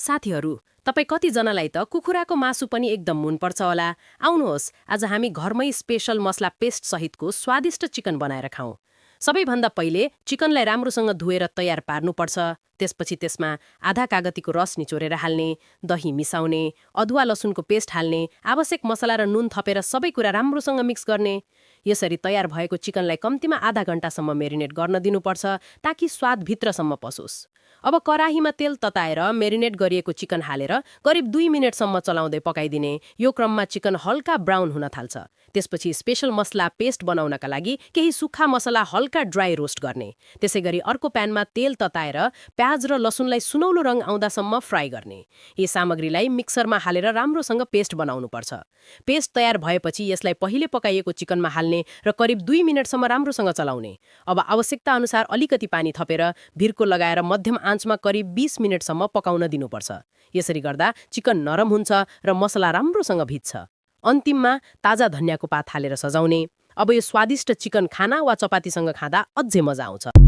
साथीहरू, तपाईँ कतिजनालाई त कुखुराको मासु पनि एकदम मनपर्छ होला। आउनुहोस्, आज हामी घरमै स्पेशल मसला पेस्ट सहितको स्वादिष्ट चिकन बनाएर खाउँ। सबैभन्दा पहिले चिकनलाई राम्रोसँग धुएर तयार पार्नुपर्छ। त्यसपछि त्यसमा आधा कागतीको रस निचोरेर हाल्ने, दही मिसाउने, अदुवा लसुनको पेस्ट हाल्ने, आवश्यक मसला र नुन थपेर सबै कुरा राम्रोसँग मिक्स गर्ने। यसरी तयार भएको चिकनलाई कम्तीमा आधा घण्टासम्म मेरिनेट गर्न दिनुपर्छ ताकि स्वाद भित्रसम्म पसोस्। अब कराहीमा तेल तताएर मेरिनेट गरिएको चिकन हालेर करिब 2 मिनेटसम्म चलाउँदै पकाइदिने। यो क्रममा चिकन हल्का ब्राउन हुन थाल्छ। त्यसपछि स्पेशल मसला पेस्ट बनाउनका लागि केही सुक्खा मसला हल्का ड्राई रोस्ट गर्ने। त्यसैगरी अर्को प्यानमा तेल तताएर प्याज र लसुनलाई सुनौलो रङ आउँदासम्म फ्राई गर्ने। यी सामग्रीलाई मिक्सरमा हालेर राम्रोसँग पेस्ट बनाउनुपर्छ। पेस्ट तयार भएपछि यसलाई पहिले पकाइएको चिकनमा हाल्ने र करिब 2 मिनेटसम्म राम्रोसँग चलाउने। अब आवश्यकता अनुसार अलिकति पानी थपेर भिर्को लगाएर मध्यम आँचमा करिब 20 मिनेटसम्म पकाउन दिनुपर्छ। यसरी गर्दा चिकन नरम हुन्छ र मसला राम्रोसँग भिज्छ। अन्तिममा ताजा धनियाँको पात हालेर सजाउने। अब यो स्वादिष्ट चिकन खाना वा चपातीसँग खाँदा अझै मजा आउँछ।